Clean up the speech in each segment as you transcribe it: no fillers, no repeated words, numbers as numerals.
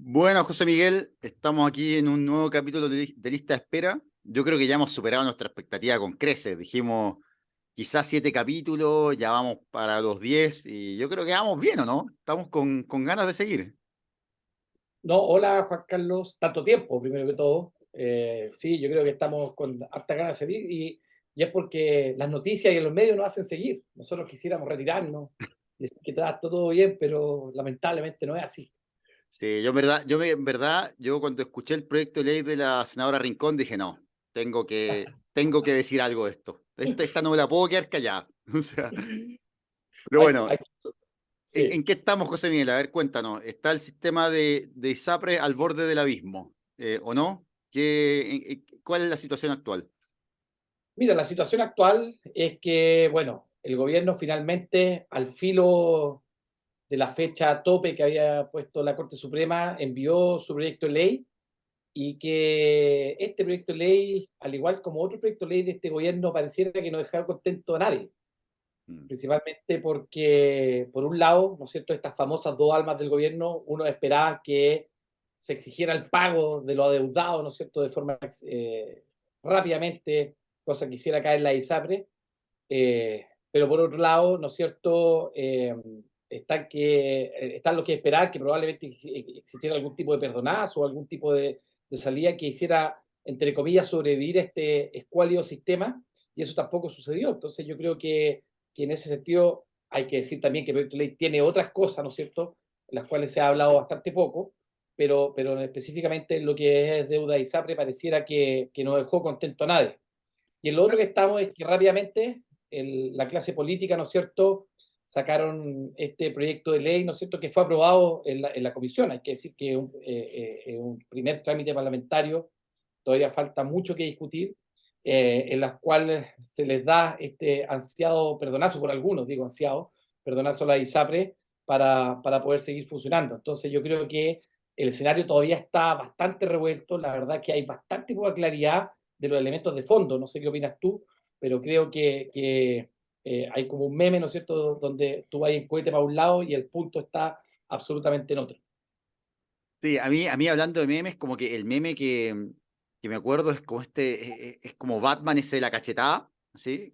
Bueno, José Miguel, estamos aquí en un nuevo capítulo de lista de espera. Yo creo que ya hemos superado nuestra expectativa con creces. Dijimos quizás 7 capítulos, ya vamos para los 10 y yo creo que vamos bien, ¿o no? Estamos con ganas de seguir. No, hola Juan Carlos, tanto tiempo, primero que todo. Sí, yo creo que estamos con harta ganas de seguir y es porque las noticias y los medios nos hacen seguir. Nosotros quisiéramos retirarnos y decir que está todo bien, pero lamentablemente no es así. Sí, yo en verdad, yo cuando escuché el proyecto de ley de la senadora Rincón dije, no, tengo que decir algo de esto. Esta no me la puedo quedar callada. O sea, pero Hay, bueno, hay- ¿en sí. qué estamos, José Miguel? A ver, cuéntanos. ¿Está el sistema de ISAPRE al borde del abismo? ¿O no? ¿Cuál es la situación actual? Mira, la situación actual es que, bueno, el gobierno finalmente, al filo de la fecha tope que había puesto la Corte Suprema, envió su proyecto de ley y que este proyecto de ley, al igual como otro proyecto de ley de este gobierno, pareciera que no dejaba contento a nadie, Mm. principalmente porque, por un lado, ¿no es cierto?, estas famosas dos almas del gobierno, uno esperaba que se exigiera el pago de lo adeudado, ¿no es cierto?, de forma rápidamente, cosa que hiciera caer la ISAPRE, pero por otro lado, ¿no es cierto?, están los que esperaban que probablemente existiera algún tipo de perdonazo o algún tipo de salida que hiciera, entre comillas, sobrevivir a este escuálido sistema, y eso tampoco sucedió. Entonces yo creo que en ese sentido hay que decir también que el proyecto de ley tiene otras cosas, ¿no es cierto?, en las cuales se ha hablado bastante poco, pero específicamente en lo que es deuda ISAPRE pareciera que no dejó contento a nadie. Y en lo otro que estamos es que rápidamente la clase política, ¿no es cierto?, sacaron este proyecto de ley, ¿no es cierto?, que fue aprobado en la comisión. Hay que decir que es un primer trámite parlamentario, todavía falta mucho que discutir, en las cuales se les da este ansiado perdonazo, por algunos digo ansiado, perdonazo a la ISAPRE para poder seguir funcionando. Entonces yo creo que el escenario todavía está bastante revuelto, la verdad que hay bastante poca claridad de los elementos de fondo. No sé qué opinas tú, pero creo que hay como un meme, ¿no es cierto?, donde tú vas en cohete para un lado y el punto está absolutamente en otro. Sí, a mí hablando de memes, como que el meme que me acuerdo es como es como Batman ese de la cachetada, ¿sí?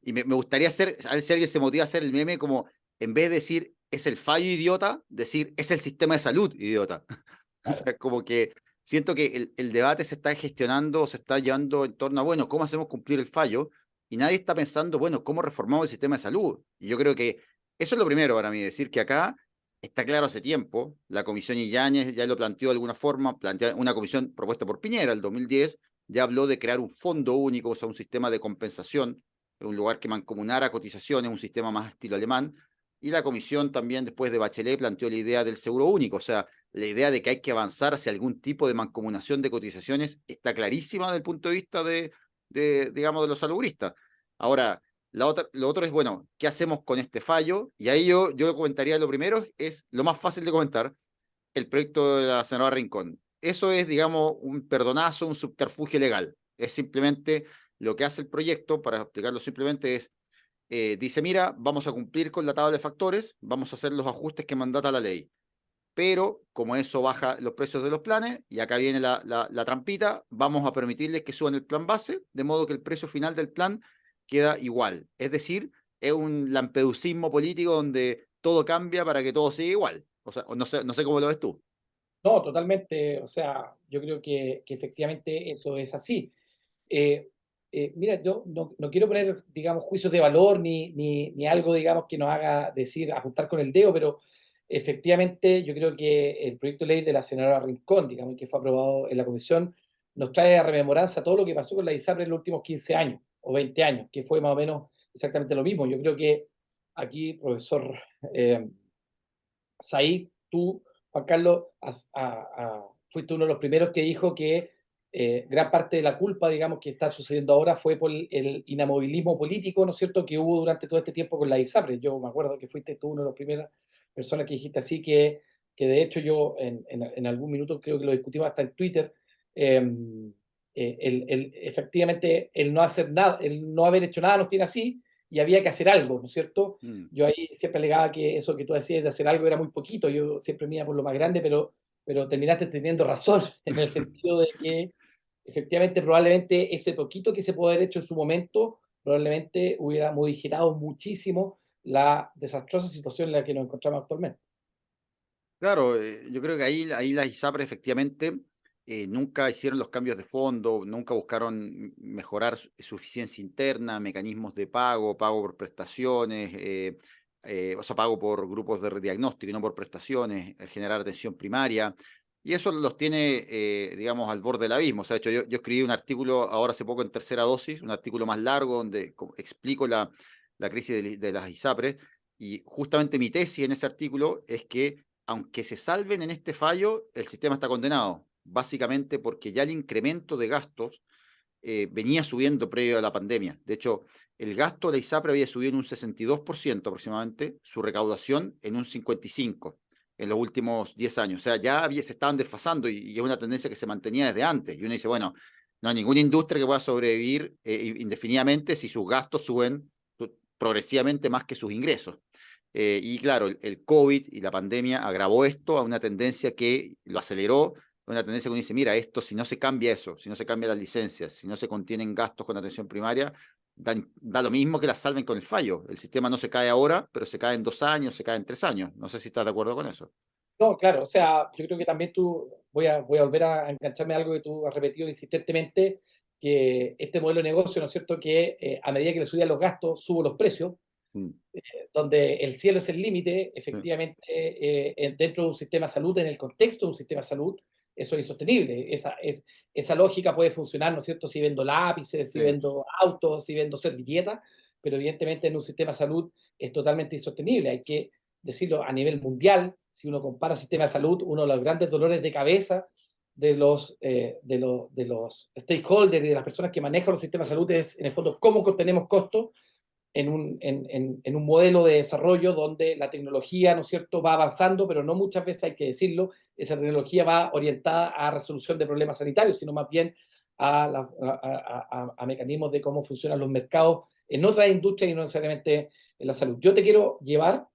Y me gustaría a ver si alguien se motiva a hacer el meme como, en vez de decir es el fallo idiota, decir es el sistema de salud idiota. O Claro. sea, como que siento que el debate se está gestionando, se está llevando en torno a, bueno, ¿cómo hacemos cumplir el fallo? Y nadie está pensando, bueno, ¿cómo reformamos el sistema de salud? Y yo creo que eso es lo primero para mí, decir que acá está claro hace tiempo, la comisión Illanes ya lo planteó de alguna forma, plantea una comisión propuesta por Piñera el 2010, ya habló de crear un fondo único, o sea, un sistema de compensación, un lugar que mancomunara cotizaciones, un sistema más estilo alemán, y la comisión también después de Bachelet planteó la idea del seguro único, o sea, la idea de que hay que avanzar hacia algún tipo de mancomunación de cotizaciones está clarísima desde el punto de vista digamos, de los salubristas. Ahora, lo otro es, bueno, ¿qué hacemos con este fallo? Y ahí yo comentaría lo primero, es lo más fácil de comentar, el proyecto de la senadora Rincón. Eso es, digamos, un perdonazo, un subterfugio legal. Es simplemente lo que hace el proyecto, para explicarlo simplemente, dice, mira, vamos a cumplir con la tabla de factores, vamos a hacer los ajustes que mandata la ley, pero como eso baja los precios de los planes, y acá viene la trampita, vamos a permitirles que suban el plan base, de modo que el precio final del plan queda igual. Es decir, es un lampeducismo político donde todo cambia para que todo siga igual. O sea, no sé cómo lo ves tú. No, totalmente. O sea, yo creo que efectivamente eso es así. Eh, Mira, yo no quiero poner, digamos, juicios de valor ni algo, digamos, que nos haga decir, apuntar con el dedo, pero efectivamente yo creo que el proyecto de ley de la senadora Rincón, digamos, que fue aprobado en la comisión, nos trae a rememoranza todo lo que pasó con la ISAPRE en los últimos 15 años o 20 años, que fue más o menos exactamente lo mismo. Yo creo que aquí, profesor eh, Said, tú, Juan Carlos, fuiste uno de los primeros que dijo que gran parte de la culpa, digamos, que está sucediendo ahora fue por el inamovilismo político, ¿no es cierto?, que hubo durante todo este tiempo con la ISAPRE. Yo me acuerdo que fuiste tú una de las primeras personas que dijiste así, que de hecho yo en algún minuto creo que lo discutimos hasta en Twitter, eh, efectivamente el no hacer nada, el no haber hecho nada nos tiene así y había que hacer algo, ¿no es cierto? Mm. Yo ahí siempre alegaba que eso que tú decías de hacer algo era muy poquito, yo siempre me iba por lo más grande, pero terminaste teniendo razón en el sentido de que efectivamente probablemente ese poquito que se puede haber hecho en su momento probablemente hubiera modificado muchísimo la desastrosa situación en la que nos encontramos actualmente. Claro, yo creo que ahí las ISAPRES efectivamente nunca hicieron los cambios de fondo, nunca buscaron mejorar su eficiencia interna, mecanismos de pago, pago por prestaciones, o sea, pago por grupos de diagnóstico y no por prestaciones, generar atención primaria. Y eso los tiene, digamos, al borde del abismo. O sea, de hecho, yo escribí un artículo ahora hace poco en Tercera Dosis, un artículo más largo donde explico la crisis de las ISAPRES. Y justamente mi tesis en ese artículo es que aunque se salven en este fallo, el sistema está condenado, básicamente porque ya el incremento de gastos venía subiendo previo a la pandemia. De hecho, el gasto de la ISAPRE había subido en un 62% aproximadamente, su recaudación en un 55% en los últimos 10 años. O sea, se estaban desfasando y es una tendencia que se mantenía desde antes. Y uno dice, bueno, no hay ninguna industria que pueda sobrevivir indefinidamente si sus gastos suben progresivamente más que sus ingresos. Y claro, el COVID y la pandemia agravó esto a una tendencia que lo aceleró, una tendencia que uno dice, mira, esto si no se cambia eso, si no se cambian las licencias, si no se contienen gastos con atención primaria, da lo mismo que las salven con el fallo. El sistema no se cae ahora, pero se cae en 2 años, se cae en 3 años. No sé si estás de acuerdo con eso. No, claro, o sea, yo creo que también voy a volver a engancharme a algo que tú has repetido insistentemente, que este modelo de negocio, ¿no es cierto?, que a medida que le subían los gastos, subo los precios, Mm, donde el cielo es el límite, sí, efectivamente, dentro de un sistema de salud, en el contexto de un sistema de salud, eso es insostenible. Esa lógica puede funcionar, ¿no es cierto?, si vendo lápices, si sí, vendo autos, si vendo servilletas, pero evidentemente en un sistema de salud es totalmente insostenible. Hay que decirlo a nivel mundial, si uno compara sistema de salud, uno de los grandes dolores de cabeza de los stakeholders y de las personas que manejan los sistemas de salud es, en el fondo, cómo contenemos costos en un modelo de desarrollo donde la tecnología, ¿no es cierto?, va avanzando, pero no muchas veces hay que decirlo, esa tecnología va orientada a resolución de problemas sanitarios, sino más bien a mecanismos de cómo funcionan los mercados en otras industrias y no necesariamente en la salud. Yo te quiero llevar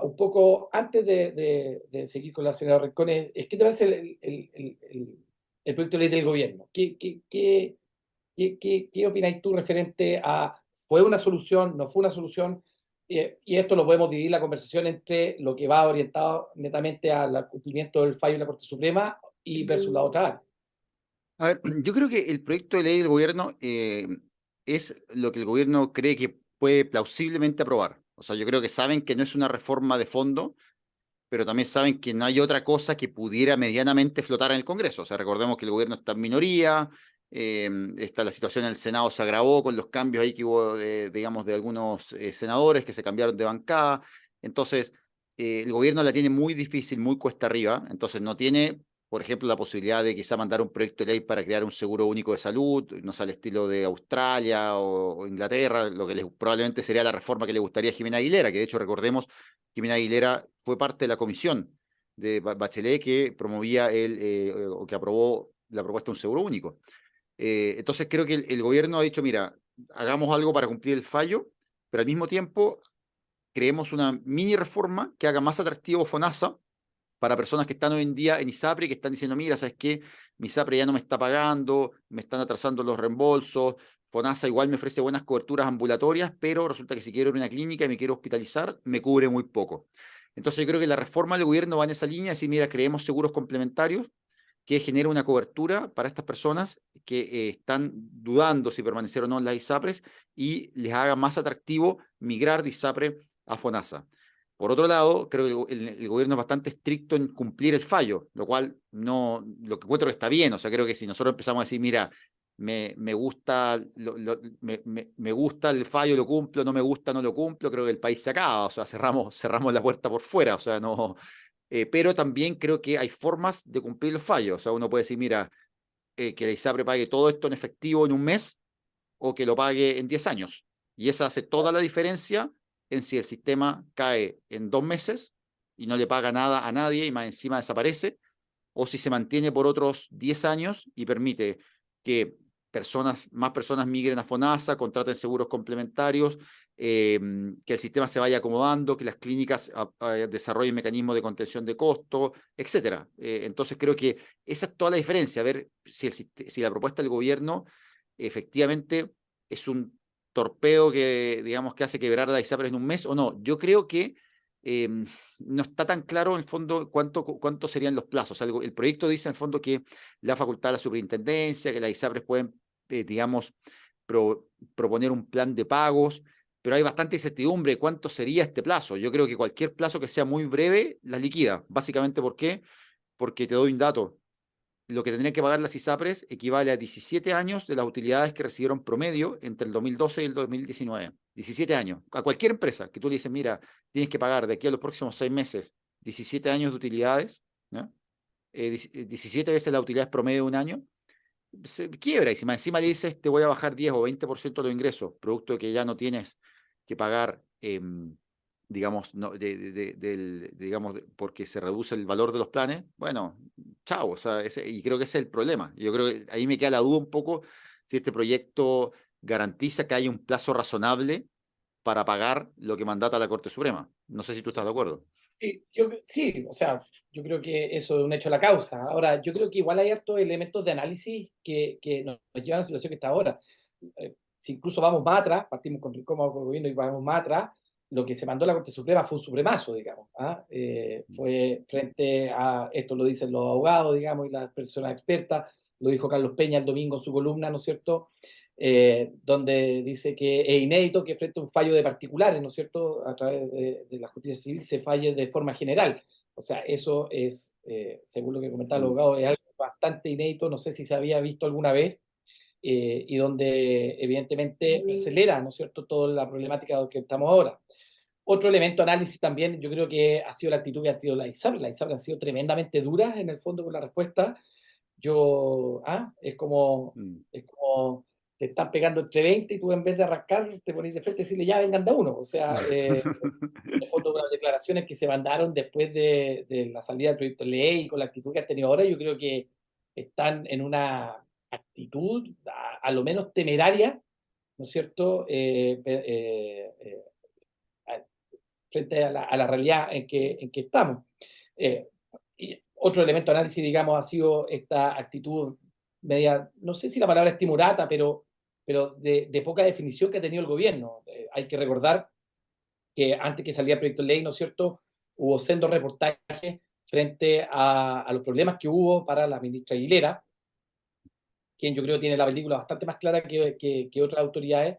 un poco, antes de seguir con la señora Rincón, ¿qué te parece el proyecto de ley del gobierno? ¿Qué opináis tú referente a fue una solución, no fue una solución? Y esto lo podemos dividir la conversación entre lo que va orientado netamente al cumplimiento del fallo de la Corte Suprema y versus la otra área. A ver, yo creo que el proyecto de ley del gobierno es lo que el gobierno cree que puede plausiblemente aprobar. O sea, yo creo que saben que no es una reforma de fondo, pero también saben que no hay otra cosa que pudiera medianamente flotar en el Congreso. O sea, recordemos que el gobierno está en minoría, la situación en el Senado se agravó con los cambios ahí que hubo, digamos, de algunos senadores que se cambiaron de bancada. Entonces, el gobierno la tiene muy difícil, muy cuesta arriba, entonces no tiene, por ejemplo, la posibilidad de quizá mandar un proyecto de ley para crear un seguro único de salud, no sé, al estilo de Australia o Inglaterra, lo que probablemente sería la reforma que le gustaría a Jimena Aguilera, que de hecho recordemos Jimena Aguilera fue parte de la comisión de Bachelet que promovía o que aprobó la propuesta de un seguro único. Entonces creo que el gobierno ha dicho, mira, hagamos algo para cumplir el fallo, pero al mismo tiempo creemos una mini reforma que haga más atractivo FONASA para personas que están hoy en día en ISAPRE, que están diciendo, mira, ¿sabes qué? Mi ISAPRE ya no me está pagando, me están atrasando los reembolsos, FONASA igual me ofrece buenas coberturas ambulatorias, pero resulta que si quiero ir a una clínica y me quiero hospitalizar, me cubre muy poco. Entonces yo creo que la reforma del gobierno va en esa línea, decir, mira, creemos seguros complementarios que genere una cobertura para estas personas que están dudando si permanecer o no en las ISAPRES y les haga más atractivo migrar de ISAPRE a FONASA. Por otro lado, creo que el gobierno es bastante estricto en cumplir el fallo, lo cual no, lo que encuentro que está bien. O sea, creo que si nosotros empezamos a decir, mira, me gusta, me gusta el fallo, lo cumplo, no me gusta, no lo cumplo, creo que el país se acaba. O sea, cerramos la puerta por fuera. O sea, no. Pero también creo que hay formas de cumplir el fallo. O sea, uno puede decir, mira, que la ISAPRE pague todo esto en efectivo en un mes o que lo pague en 10 años. Y esa hace toda la diferencia en si el sistema cae en 2 meses y no le paga nada a nadie y más encima desaparece, o si se mantiene por otros 10 años y permite que más personas migren a FONASA, contraten seguros complementarios, que el sistema se vaya acomodando, que las clínicas desarrollen mecanismos de contención de costos, etcétera. Entonces creo que esa es toda la diferencia, a ver si la propuesta del gobierno efectivamente es un torpedo que, digamos, que hace quebrar a la ISAPRES en un mes o no. Yo creo que no está tan claro en el fondo cuánto serían los plazos. El proyecto dice en el fondo que la facultad de la superintendencia, que las ISAPRES pueden, digamos, proponer un plan de pagos, pero hay bastante incertidumbre cuánto sería este plazo. Yo creo que cualquier plazo que sea muy breve la liquida. Básicamente, ¿por qué? Porque te doy un dato. Lo que tendrían que pagar las ISAPRES equivale a 17 años de las utilidades que recibieron promedio entre el 2012 y el 2019. 17 años. A cualquier empresa que tú le dices, mira, tienes que pagar de aquí a los próximos 6 meses 17 años de utilidades, ¿no? 17 veces la utilidad promedio de un año, se quiebra. Y si encima le dices, te voy a bajar 10 o 20% de los ingresos, producto de que ya no tienes que pagar, digamos, no, digamos, porque se reduce el valor de los planes, bueno, chao. O sea, y creo que ese es el problema. Yo creo que ahí me queda la duda un poco si este proyecto garantiza que haya un plazo razonable para pagar lo que mandata la Corte Suprema. No sé si tú estás de acuerdo. Sí, sí, o sea, yo creo que eso es un hecho de la causa. Ahora, yo creo que igual hay hartos elementos de análisis que nos llevan a la situación que está ahora. Si incluso vamos más atrás, partimos con Rincón, vamos con el gobierno y vamos más atrás, lo que se mandó a la Corte Suprema fue un supremazo, digamos. ¿Ah? Fue frente a, esto lo dicen los abogados, digamos, y las personas expertas, lo dijo Carlos Peña el domingo en su columna, ¿no es cierto? Donde dice que es inédito que frente a un fallo de particulares, ¿no es cierto?, a través de la justicia civil se falle de forma general. O sea, eso es, según lo que comentaba el abogado, es algo bastante inédito, no sé si se había visto alguna vez, y donde evidentemente acelera, ¿no es cierto?, toda la problemática que estamos ahora. Otro elemento de análisis también, yo creo que ha sido la actitud que ha tenido la ISAPRE. La ISAPRE ha sido tremendamente dura en el fondo con la respuesta. Mm. Es como te están pegando entre 20 y tú en vez de arrancar te pones de frente y decirle ya vengan de uno. O sea, en el fondo con las declaraciones que se mandaron después de la salida del proyecto de ley y con la actitud que han tenido ahora, yo creo que están en una actitud a lo menos temeraria, ¿no es cierto?, frente a la realidad en que estamos. Y otro elemento de análisis, digamos, ha sido esta actitud media, no sé si la palabra es timorata, pero de poca definición que ha tenido el gobierno. Hay que recordar que antes que salía el proyecto de ley, ¿no es cierto?, hubo sendos reportajes frente a los problemas que hubo para la ministra Aguilera, quien yo creo tiene la película bastante más clara que otras autoridades,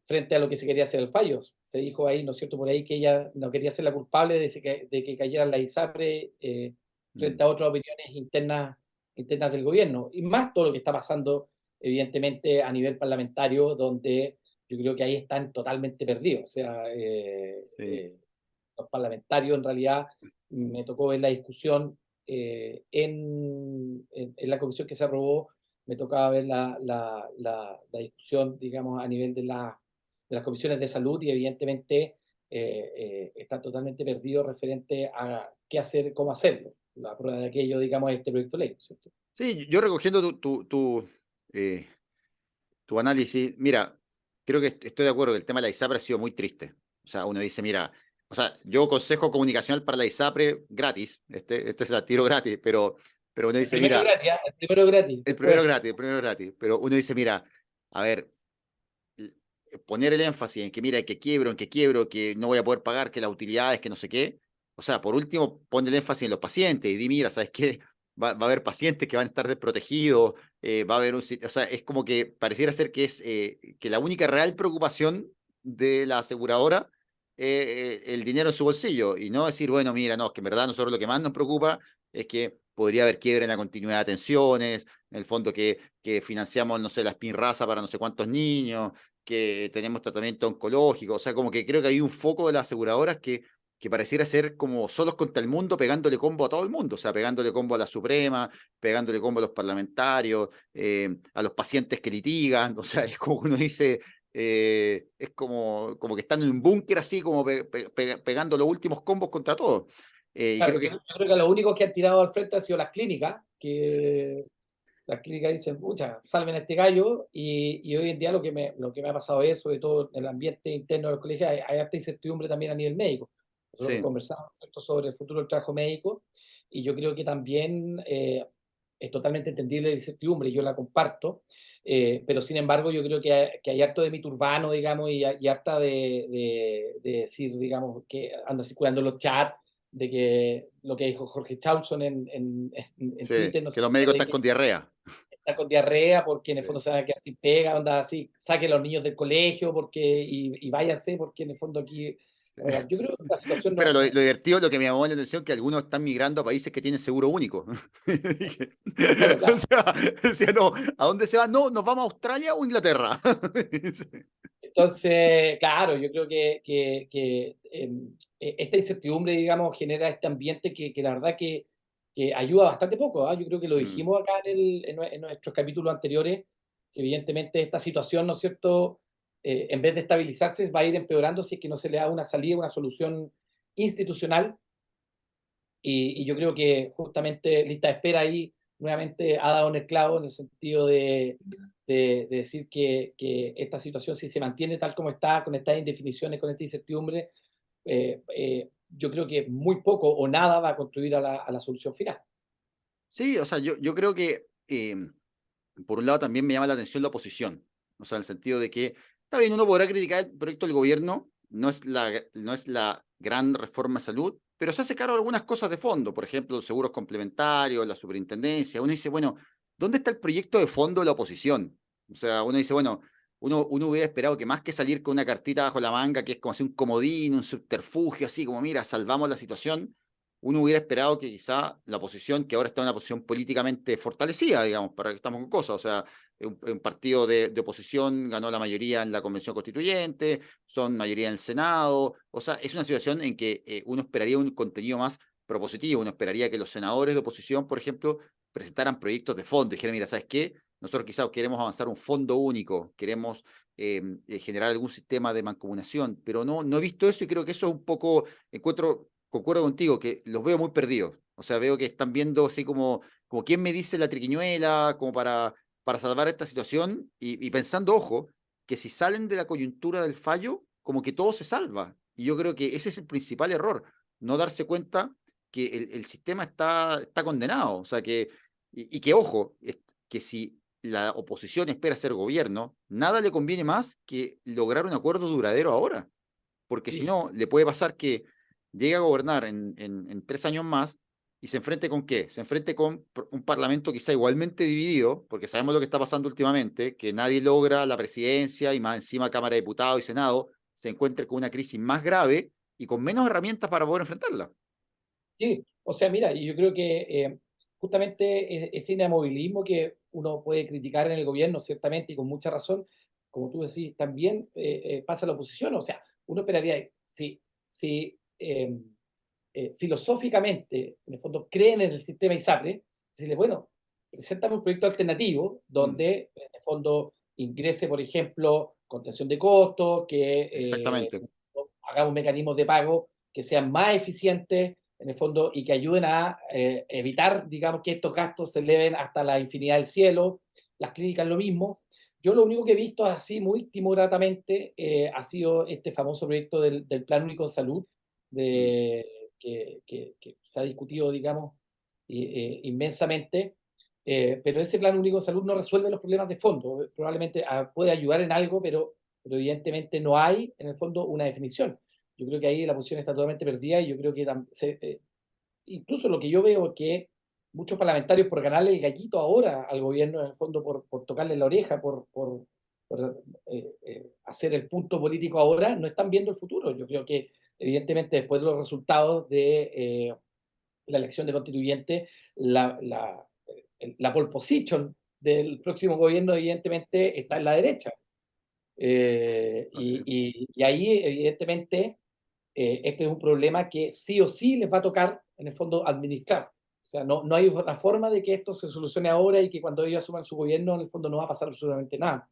frente a lo que se quería hacer el fallo. Se dijo ahí, ¿no es cierto?, por ahí que ella no quería ser la culpable de que cayeran la ISAPRE Mm. frente a otras opiniones internas del gobierno. Y más todo lo que está pasando, evidentemente, a nivel parlamentario, donde yo creo que ahí están totalmente perdidos. O sea, Sí. los parlamentarios, en realidad, me tocó ver la discusión en la comisión que se aprobó, me tocaba ver la discusión, digamos, a nivel de las comisiones de salud y evidentemente está totalmente perdido referente a qué hacer, cómo hacerlo. La prueba de aquello, digamos, es este proyecto de ley, ¿cierto? Sí, yo recogiendo eh, tu análisis, mira, creo que estoy de acuerdo que el tema de la ISAPRE ha sido muy triste. O sea, uno dice, mira, o sea, yo consejo comunicacional para la ISAPRE gratis, este se la tiro gratis, pero uno El dice, primero mira, gratis, ¿ah? El primero gratis, el primero después. gratis, el primero gratis, pero uno dice, mira, a ver, poner el énfasis en que, mira, que quiebro, que no voy a poder pagar, que las utilidades, que no sé qué. O sea, por último, pon el énfasis en los pacientes y di, mira, ¿sabes qué? Va a haber pacientes que van a estar desprotegidos, va a haber o sea, es como que pareciera ser que es que la única real preocupación de la aseguradora el dinero en su bolsillo y no decir, bueno, mira, no, es que en verdad nosotros lo que más nos preocupa es que podría haber quiebre en la continuidad de atenciones, en el fondo que financiamos, no sé, la Spinraza para no sé cuántos niños, que tenemos tratamiento oncológico. O sea, como que creo que hay un foco de las aseguradoras que pareciera ser como solos contra el mundo, pegándole combo a todo el mundo, o sea, pegándole combo a la Suprema, pegándole combo a los parlamentarios, a los pacientes que litigan. O sea, es como uno dice, es como que están en un búnker así, como pegando los últimos combos contra todos. Y Claro, creo que yo creo que lo único que han tirado al frente han sido las clínicas, que las clínicas dicen, pucha, salven a este gallo, y hoy en día lo que me ha pasado es, sobre todo en el ambiente interno del colegio, hay harta incertidumbre también a nivel médico. Nosotros Sí, conversamos, ¿cierto?, sobre el futuro del trabajo médico, y yo creo que también es totalmente entendible la incertidumbre, yo la comparto, pero sin embargo yo creo que hay harto de mito urbano, digamos, y harta de decir, digamos, que anda circulando en los chats, de que lo que dijo Jorge Chausson en sí, Twitter, no sé, que los médicos de están que con diarrea. está con diarrea porque en el fondo Sí. se van a quedar sin pega, onda así, saquen a los niños del colegio porque, y váyanse porque en el fondo aquí, yo creo que la situación Pero no, lo no, divertido, lo que me llamó la atención, que algunos están migrando a países que tienen seguro único. Dije, bueno, o claro. sea, decía, no, ¿a dónde se va? No, ¿nos vamos a Australia o Inglaterra? Entonces, claro, yo creo que esta incertidumbre, digamos, genera este ambiente que la verdad que ayuda bastante poco, ¿ah? Yo creo que lo Mm. dijimos acá en nuestros capítulos anteriores, que evidentemente esta situación, ¿no es cierto?, en vez de estabilizarse, va a ir empeorando si es que no se le da una salida, una solución institucional, y yo creo que justamente lista de espera ahí nuevamente ha dado en el clavo en el sentido de decir que esta situación, si se mantiene tal como está, con estas indefiniciones, con esta incertidumbre, yo creo que muy poco o nada va a contribuir a la solución final. Sí, o sea, yo creo que por un lado también me llama la atención la oposición. O sea, en el sentido de que, está bien, uno podrá criticar el proyecto del gobierno, no es la gran reforma de salud, pero se hace cargo de algunas cosas de fondo, por ejemplo, los seguros complementarios, la superintendencia. Uno dice, bueno, ¿dónde está el proyecto de fondo de la oposición? O sea, uno dice, bueno, uno hubiera esperado que más que salir con una cartita bajo la manga, que es como así un comodín, un subterfugio, así como, mira, salvamos la situación, uno hubiera esperado que quizá la oposición, que ahora está en una posición políticamente fortalecida, digamos, para que estamos con cosas, o sea, un partido de oposición ganó la mayoría en la Convención Constituyente, son mayoría en el Senado, o sea, es una situación en que uno esperaría un contenido más propositivo, uno esperaría que los senadores de oposición, por ejemplo, presentaran proyectos de fondo, dijeran, mira, ¿sabes qué? Nosotros quizás queremos avanzar un fondo único, queremos generar algún sistema de mancomunación, pero no he visto eso y creo que eso es un poco, concuerdo contigo, que los veo muy perdidos. O sea, veo que están viendo así como quién me dice la triquiñuela, como para salvar esta situación y pensando, ojo, que si salen de la coyuntura del fallo, como que todo se salva. Y yo creo que ese es el principal error, no darse cuenta que el sistema está condenado. O sea, y que, ojo, que si la oposición espera ser gobierno, nada le conviene más que lograr un acuerdo duradero ahora, porque si Sí, no, le puede pasar que llegue a gobernar en 3 años más y se enfrente con qué? Se enfrente con un parlamento quizá igualmente dividido, porque sabemos lo que está pasando últimamente, que nadie logra la presidencia y más encima Cámara de Diputados y Senado se encuentre con una crisis más grave y con menos herramientas para poder enfrentarla. sí, o sea, mira, y yo creo que justamente ese inamovilismo que uno puede criticar en el gobierno, ciertamente, y con mucha razón, como tú decís, también pasa a la oposición. O sea, uno esperaría, si filosóficamente, en el fondo, creen en el sistema ISAPRE, decirle, bueno, preséntame un proyecto alternativo Mm, donde, en el fondo, ingrese, por ejemplo, contención de costos, que exactamente. hagamos mecanismos de pago que sean más eficientes, en el fondo, y que ayuden a evitar, digamos, que estos gastos se eleven hasta la infinidad del cielo. Las clínicas lo mismo. Yo lo único que he visto así muy timoratamente ha sido este famoso proyecto del Plan Único de Salud, Mm. de, que se ha discutido, digamos, inmensamente, pero ese Plan Único de Salud no resuelve los problemas de fondo. Probablemente puede ayudar en algo, pero evidentemente no hay, en el fondo, una definición. Yo creo que ahí la posición está totalmente perdida, y yo creo que incluso lo que yo veo es que muchos parlamentarios, por ganarle el gallito ahora al gobierno, en el fondo por tocarle la oreja, por hacer el punto político ahora, no están viendo el futuro. Yo creo que evidentemente después de los resultados de la elección de constituyente, la pole position del próximo gobierno evidentemente está en la derecha. Así. Y ahí evidentemente este es un problema que sí o sí les va a tocar, en el fondo, administrar. O sea, no hay otra forma de que esto se solucione ahora y que cuando ellos asuman su gobierno, en el fondo, no va a pasar absolutamente nada.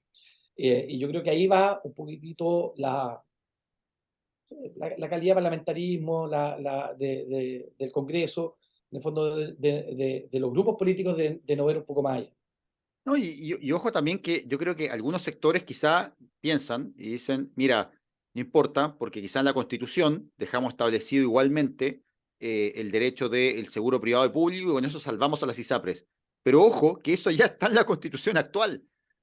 Y yo creo que ahí va un poquitito la calidad de parlamentarismo del Congreso, en el fondo, de los grupos políticos de no ver un poco más allá. No, y ojo también que yo creo que algunos sectores quizá piensan y dicen, mira, no importa, porque quizá en la Constitución dejamos establecido igualmente el derecho del seguro privado y público y con eso salvamos a las ISAPRES. Pero ojo, que eso ya está en la Constitución actual.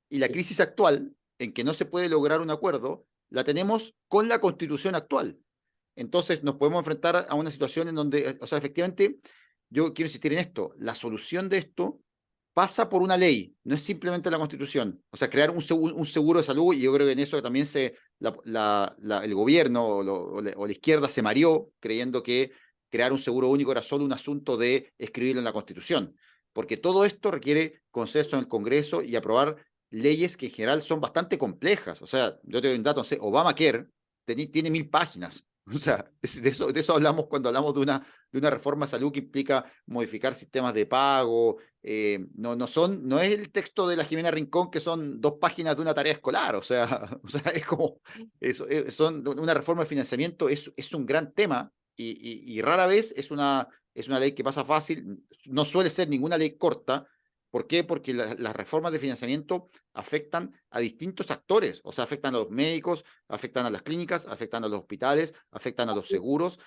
Y la crisis actual, en que no se puede lograr un acuerdo, la tenemos con la Constitución actual. Entonces nos podemos enfrentar a una situación en donde, o sea, efectivamente, yo quiero insistir en esto, la solución de esto pasa por una ley, no es simplemente la Constitución. O sea, crear un seguro de salud, y yo creo que en eso también el gobierno o la izquierda se mareó creyendo que crear un seguro único era solo un asunto de escribirlo en la Constitución, porque todo esto requiere consenso en el Congreso y aprobar leyes que en general son bastante complejas. O sea, yo te doy un dato, no sé, Obamacare tiene 1000 páginas. O sea, de eso hablamos cuando hablamos de una reforma de salud que implica modificar sistemas de pago. No es el texto de la Jimena Rincón que son 2 páginas de una tarea escolar. O sea es como, una reforma de financiamiento es un gran tema y rara vez es una ley que pasa fácil. No suele ser ninguna ley corta. ¿Por qué? Porque las reformas de financiamiento afectan a distintos actores, o sea, afectan a los médicos, afectan a las clínicas, afectan a los hospitales, afectan a los seguros,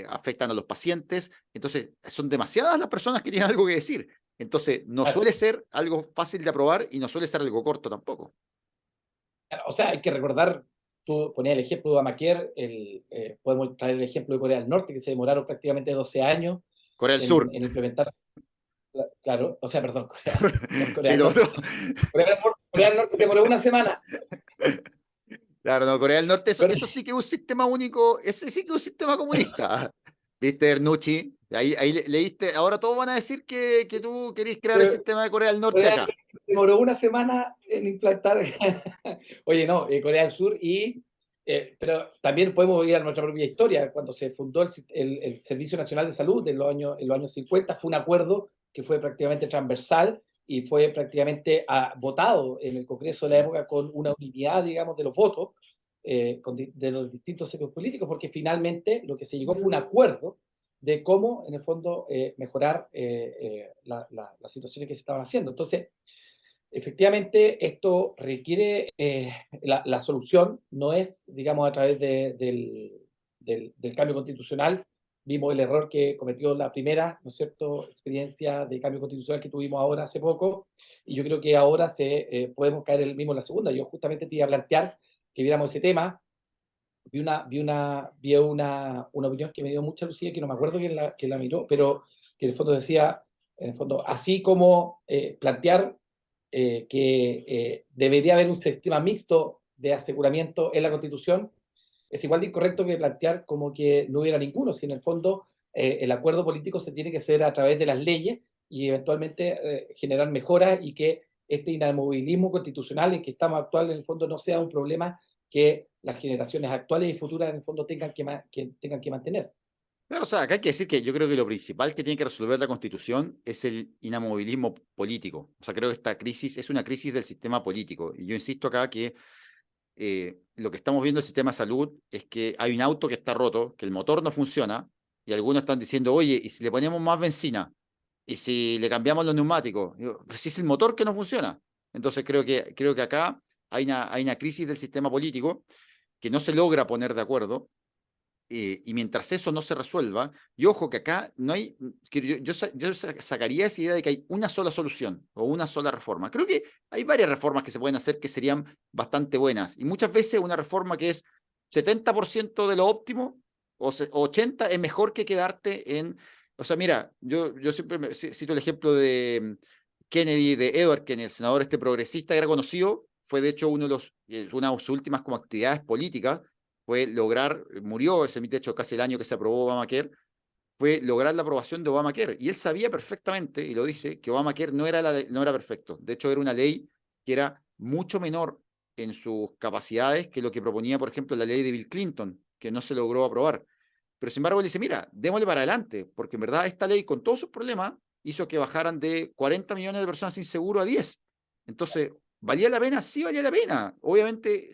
afectan a los pacientes. Entonces, son demasiadas las personas que tienen algo que decir. Entonces, no Claro, suele ser algo fácil de aprobar y no suele ser algo corto tampoco. claro, o sea, hay que recordar, tú ponías el ejemplo de Obamacare, podemos traer el ejemplo de Corea del Norte, que se demoraron prácticamente 12 años Corea del Sur. en implementar, claro, o sea, perdón, Corea, no, Corea Sí, del lo Norte. otro. Corea del Norte se demoró una semana. Claro, no, Corea del Norte, eso, Corea- eso sí que es un sistema único, ese sí que es un sistema comunista. ¿Viste, Ernucci? Ahí leíste, ahora todos van a decir que tú querés crear el sistema de Corea del Norte Corea del acá. Norte se demoró una semana en implantar. Oye, no, Corea del Sur pero también podemos ir a nuestra propia historia. Cuando se fundó el Servicio Nacional de Salud en los años 50, fue un acuerdo que fue prácticamente transversal y fue prácticamente votado en el Congreso de la época con una unidad, digamos, de los votos de los distintos sectores políticos, porque finalmente lo que se llegó fue un acuerdo de cómo, en el fondo, mejorar las situaciones que se estaban haciendo. Entonces, efectivamente, esto requiere, la solución no es, digamos, a través del cambio constitucional. Vimos el error que cometió la primera, ¿no es cierto?, experiencia de cambio constitucional que tuvimos ahora hace poco, y yo creo que ahora podemos caer el mismo en la segunda. Yo justamente te iba a plantear que viéramos ese tema. Vi una opinión que me dio mucha lucía, que no me acuerdo quién la miró, pero que en el fondo decía, en el fondo, así como plantear que debería haber un sistema mixto de aseguramiento en la Constitución, es igual de incorrecto que plantear como que no hubiera ninguno, si en el fondo el acuerdo político se tiene que hacer a través de las leyes y eventualmente generar mejoras y que este inamovilismo constitucional en que estamos actual en el fondo no sea un problema que las generaciones actuales y futuras en el fondo tengan que mantener. Claro, o sea, acá hay que decir que yo creo que lo principal que tiene que resolver la Constitución es el inamovilismo político. O sea, creo que esta crisis es una crisis del sistema político. Y yo insisto acá que lo que estamos viendo en el sistema de salud es que hay un auto que está roto, que el motor no funciona, y algunos están diciendo, oye, ¿y si le ponemos más benzina? ¿Y si le cambiamos los neumáticos? Digo, pero si es el motor que no funciona. Entonces creo que acá hay una crisis del sistema político que no se logra poner de acuerdo. Y mientras eso no se resuelva, y ojo que acá no hay, que yo sacaría esa idea de que hay una sola solución o una sola reforma. Creo que hay varias reformas que se pueden hacer que serían bastante buenas. Y muchas veces una reforma que es 70% de lo óptimo o 80% es mejor que quedarte en... O sea, mira, yo siempre cito el ejemplo de Kennedy, de Edward Kennedy, el senador este progresista, era conocido, fue de hecho una de sus últimas como actividades políticas fue lograr, murió ese, de hecho, casi el año que se aprobó Obamacare, fue lograr la aprobación de Obamacare. Y él sabía perfectamente, y lo dice, que Obamacare no era perfecto. De hecho, era una ley que era mucho menor en sus capacidades que lo que proponía, por ejemplo, la ley de Bill Clinton, que no se logró aprobar. Pero sin embargo, él dice, mira, démosle para adelante, porque en verdad esta ley, con todos sus problemas, hizo que bajaran de 40 millones de personas sin seguro a 10. Entonces, ¿valía la pena? Sí, valía la pena. Obviamente,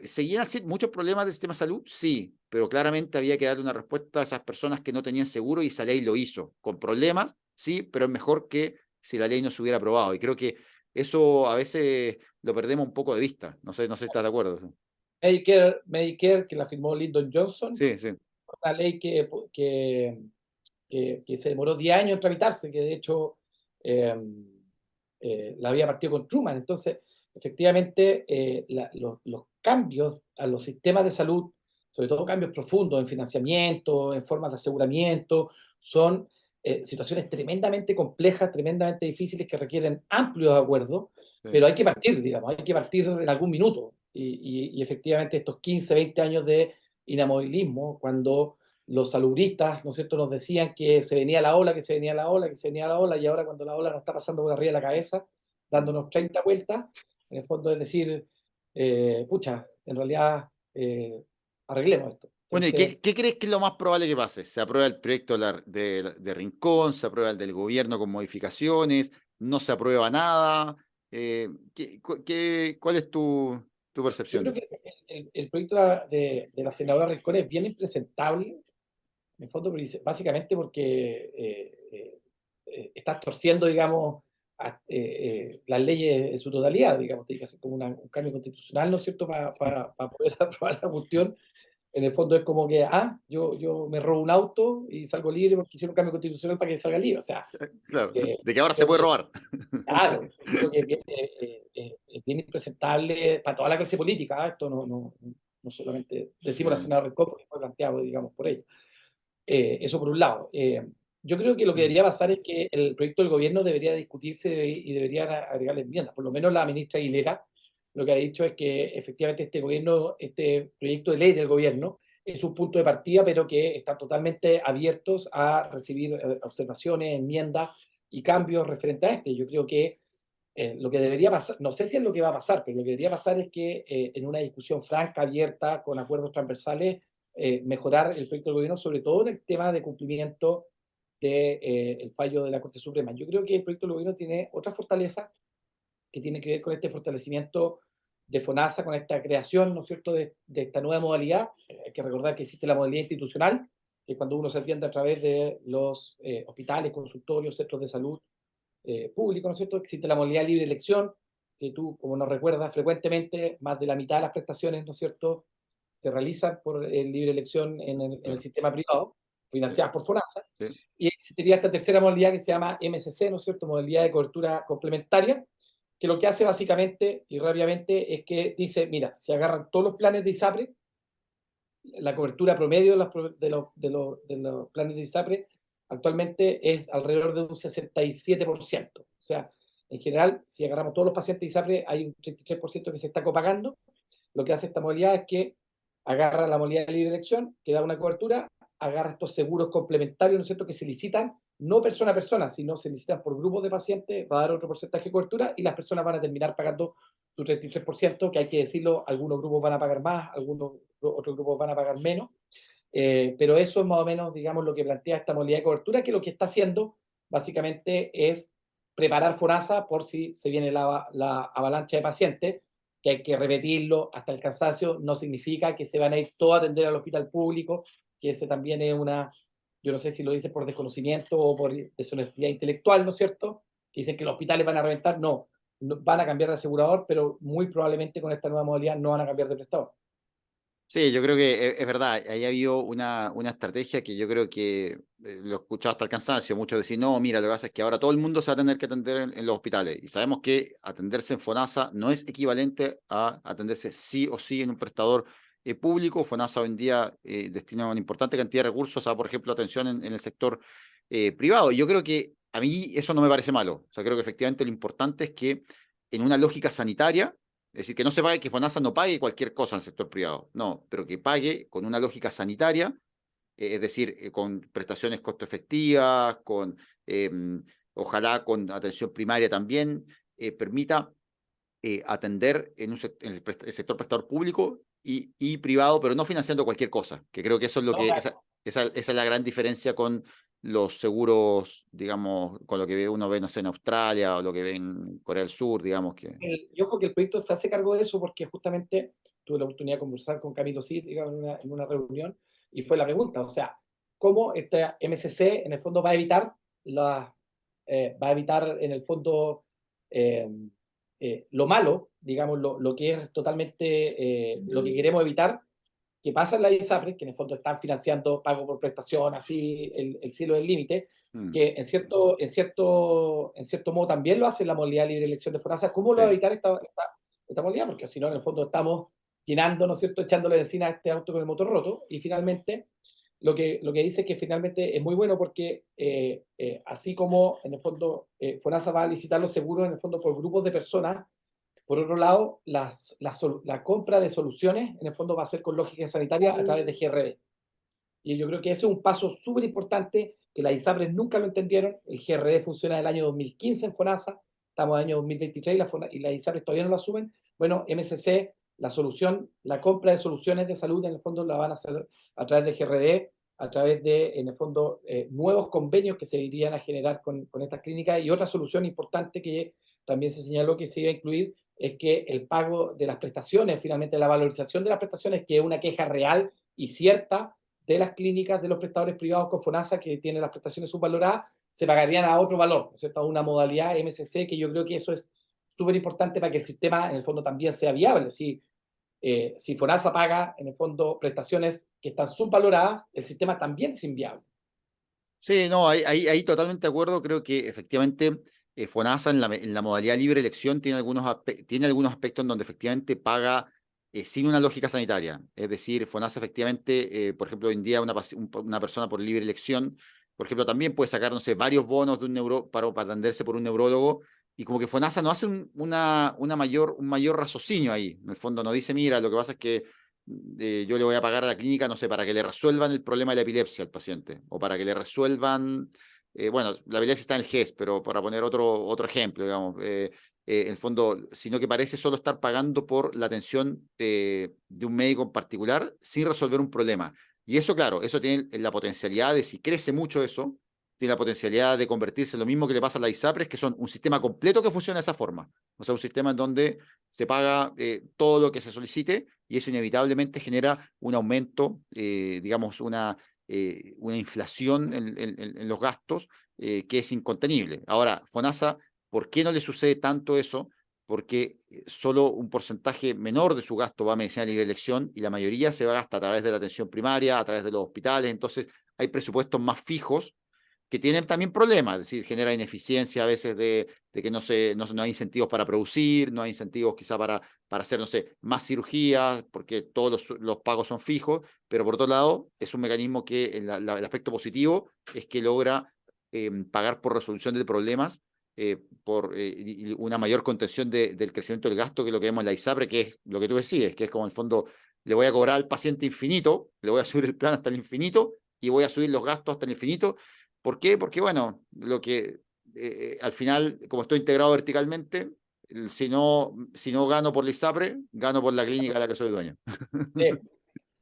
¿seguían siendo muchos problemas del sistema de salud? Sí, pero claramente había que darle una respuesta a esas personas que no tenían seguro y esa ley lo hizo. Con problemas, sí, pero es mejor que si la ley no se hubiera aprobado. Y creo que eso a veces lo perdemos un poco de vista. No sé si estás de acuerdo. Medicare, que la firmó Lyndon Johnson, Sí, sí. una ley que se demoró 10 años en tramitarse, que de hecho eh, la había partido con Truman. Entonces, efectivamente, los cambios a los sistemas de salud, sobre todo cambios profundos en financiamiento, en formas de aseguramiento, son situaciones tremendamente complejas, tremendamente difíciles que requieren amplios acuerdos, Sí. pero hay que partir, digamos, hay que partir en algún minuto. Y efectivamente estos 15, 20 años de inamovilismo, cuando los salubristas, ¿no es cierto?, nos decían que se venía la ola, que se venía la ola, que se venía la ola, y ahora cuando la ola nos está pasando por arriba de la cabeza, Mm. dándonos 30 vueltas, en el fondo es decir, pucha, en realidad arreglemos esto. Bueno, ¿y Entonces, qué crees que es lo más probable que pase? ¿Se aprueba el proyecto de Rincón? ¿Se aprueba el del gobierno con modificaciones? ¿No se aprueba nada? ¿Cuál es tu yo creo percepción? que el proyecto de la senadora Rincón es bien impresentable, en el fondo, básicamente porque estás torciendo, digamos, las leyes en su totalidad, digamos, tiene que hacer como un cambio constitucional, ¿no es cierto?, para poder aprobar la cuestión. En el fondo es como que, yo me robo un auto y salgo libre porque hicieron un cambio constitucional para que salga libre. O sea, Claro, eh, de que ahora se creo puede que, robar. claro, creo que es bien impresentable para toda la clase política. Esto no solamente decimos la Sí. senadora Rincón porque fue planteado, digamos, por ella. Eso por un lado. Yo creo que lo que debería pasar es que el proyecto del gobierno debería discutirse y deberían agregarle enmiendas. Por lo menos la ministra Aguilera lo que ha dicho es que efectivamente este proyecto de ley del gobierno es un punto de partida, pero que están totalmente abiertos a recibir observaciones, enmiendas y cambios referentes a este. Yo creo que lo que debería pasar, no sé si es lo que va a pasar, pero lo que debería pasar es que en una discusión franca, abierta, con acuerdos transversales, mejorar el proyecto del gobierno, sobre todo en el tema de cumplimiento del fallo de la Corte Suprema. Yo creo que el proyecto del gobierno tiene otra fortaleza que tiene que ver con este fortalecimiento de FONASA, con esta creación, ¿no es cierto?, de esta nueva modalidad. Hay que recordar que existe la modalidad institucional, que es cuando uno se atiende a través de los hospitales, consultorios, centros de salud públicos, ¿no es cierto? Existe la modalidad libre elección, que tú, como nos recuerdas, frecuentemente más de la mitad de las prestaciones, ¿no es cierto?, se realizan por libre elección en el Claro, sistema privado, sí, financiadas por FONASA. sí. Y existiría esta tercera modalidad que se llama MSC, ¿no es cierto?, modalidad de cobertura complementaria, que lo que hace básicamente y rápidamente es que dice, mira, si agarran todos los planes de ISAPRE, la cobertura promedio de los planes de ISAPRE actualmente es alrededor de un 67%. O sea, en general, si agarramos todos los pacientes de ISAPRE, hay un 33% que se está copagando. Lo que hace esta modalidad es que agarra la modalidad de libre elección, que da una cobertura, agarra estos seguros complementarios, ¿no es cierto?, que se licitan no persona a persona, sino se licitan por grupos de pacientes, va a dar otro porcentaje de cobertura y las personas van a terminar pagando su 33%, que hay que decirlo, algunos grupos van a pagar más, algunos otros grupos van a pagar menos, pero eso es más o menos, digamos, lo que plantea esta modalidad de cobertura, que lo que está haciendo básicamente es preparar FONASA por si se viene la avalancha de pacientes, que hay que repetirlo hasta el cansancio, no significa que se van a ir todos a atender al hospital público, que ese también es yo no sé si lo dice por desconocimiento o por deshonestidad intelectual, ¿no es cierto? Que dicen que los hospitales van a reventar, no van a cambiar de asegurador, pero muy probablemente con esta nueva modalidad no van a cambiar de prestador. Sí, yo creo que es verdad, ahí ha habido una estrategia que yo creo que lo he escuchado hasta el cansancio, muchos decir, no, mira, lo que pasa es que ahora todo el mundo se va a tener que atender en los hospitales y sabemos que atenderse en FONASA no es equivalente a atenderse sí o sí en un prestador público. FONASA hoy en día destina una importante cantidad de recursos a, por ejemplo, atención en el sector privado. Y yo creo que a mí eso no me parece malo, o sea, creo que efectivamente lo importante es que en una lógica sanitaria, es decir, que no se pague, que FONASA no pague cualquier cosa en el sector privado, no, pero que pague con una lógica sanitaria, es decir, con prestaciones costo efectivas, eh, ojalá con atención primaria también, permita atender en el sector prestador público y privado, pero no financiando cualquier cosa, que creo que eso es lo No, que, esa es la gran diferencia con los seguros, digamos, con lo que uno ve, no sé, en Australia o lo que ve en Corea del Sur, digamos que... y ojo que el proyecto se hace cargo de eso porque justamente tuve la oportunidad de conversar con Camilo Cid, digamos, en una reunión, y fue la pregunta, o sea, ¿cómo esta MSC en el fondo va a evitar va a evitar en el fondo eh, lo malo, digamos, lo que es totalmente lo que queremos evitar, que pasa en la ISAPRES, que en el fondo están financiando pago por prestación, así el cielo del límite, Mm, que en cierto modo también lo hace la modalidad libre elección de FONASA. ¿Cómo lo va a sí. evitar esta modalidad? Porque si no, en el fondo estamos llenando, ¿no es cierto?, echándole encima a este auto con el motor roto, y finalmente lo que dice es que finalmente es muy bueno porque así como en el fondo FONASA va a licitar los seguros en el fondo por grupos de personas, por otro lado, la compra de soluciones en el fondo va a ser con lógica sanitaria a través de GRD. Y yo creo que ese es un paso súper importante que las ISAPRES nunca lo entendieron. El GRD funciona del año 2015 en FONASA, estamos en el año 2023 y las ISAPRES todavía no lo asumen. Bueno, MSC, la solución, la compra de soluciones de salud en el fondo la van a hacer a través de GRD, a través de, en el fondo, nuevos convenios que se irían a generar con estas clínicas. Y otra solución importante que también se señaló que se iba a incluir es que el pago de las prestaciones, finalmente la valorización de las prestaciones, que es una queja real y cierta de las clínicas de los prestadores privados con FONASA que tienen las prestaciones subvaloradas, se pagarían a otro valor, ¿no es cierto? A una modalidad MSC, que yo creo que eso es súper importante para que el sistema en el fondo también sea viable. Si FONASA paga en el fondo prestaciones que están subvaloradas, el sistema también es inviable. Sí, no, ahí totalmente de acuerdo. Creo que efectivamente FONASA en la modalidad libre elección tiene algunos aspectos en donde efectivamente paga sin una lógica sanitaria. Es decir, FONASA efectivamente, por ejemplo, hoy en día una persona por libre elección, por ejemplo, también puede sacar, no sé, varios bonos de para atenderse por un neurólogo, y como que FONASA no hace un mayor raciocinio ahí. En el fondo no dice, mira, lo que pasa es que yo le voy a pagar a la clínica, no sé, para que le resuelvan el problema de la epilepsia al paciente, o para que le resuelvan, bueno, la epilepsia está en el GES, pero para poner otro ejemplo, digamos, en el fondo, sino que parece solo estar pagando por la atención de un médico en particular sin resolver un problema. Y eso, claro, eso tiene la potencialidad de, si crece mucho eso, tiene la potencialidad de convertirse en lo mismo que le pasa a la ISAPRES, que son un sistema completo que funciona de esa forma. O sea, un sistema en donde se paga todo lo que se solicite, y eso inevitablemente genera un aumento, digamos, una inflación en los gastos que es incontenible. Ahora, FONASA, ¿por qué no le sucede tanto eso? Porque solo un porcentaje menor de su gasto va a medicina de libre elección, y la mayoría se va a gastar a través de la atención primaria, a través de los hospitales. Entonces, hay presupuestos más fijos que tienen también problemas, es decir, genera ineficiencia a veces de que no hay incentivos para producir, no hay incentivos quizá para hacer, no sé, más cirugías, porque todos los pagos son fijos, pero por otro lado, es un mecanismo que el aspecto positivo es que logra pagar por resolución de problemas, por una mayor contención del crecimiento del gasto, que es lo que vemos en la ISAPRE, que es lo que tú decís, que es como en el fondo, le voy a cobrar al paciente infinito, le voy a subir el plan hasta el infinito y voy a subir los gastos hasta el infinito. ¿Por qué? Porque, bueno, al final, como estoy integrado verticalmente, si no gano por la ISAPRE, gano por la clínica de la que soy dueño. Sí.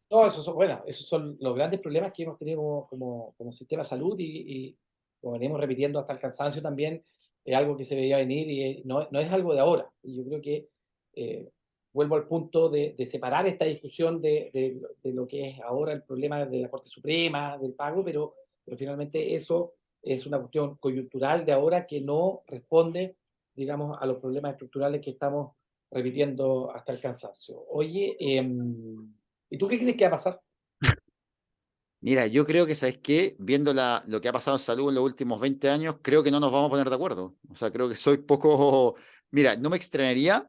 No, bueno, esos son los grandes problemas que hemos tenido como sistema de salud y como venimos repitiendo hasta el cansancio también, es algo que se veía venir y no es algo de ahora. Y yo creo que eh, vuelvo al punto de separar esta discusión de lo que es ahora el problema de la Corte Suprema, del pago, pero finalmente eso es una cuestión coyuntural de ahora que no responde, digamos, a los problemas estructurales que estamos repitiendo hasta el cansancio. Oye, ¿y tú qué crees que va a pasar? Mira, yo creo que, ¿sabes qué? Viendo lo que ha pasado en salud en los últimos 20 años, creo que no nos vamos a poner de acuerdo. O sea, creo que soy poco. Mira, no me extrañaría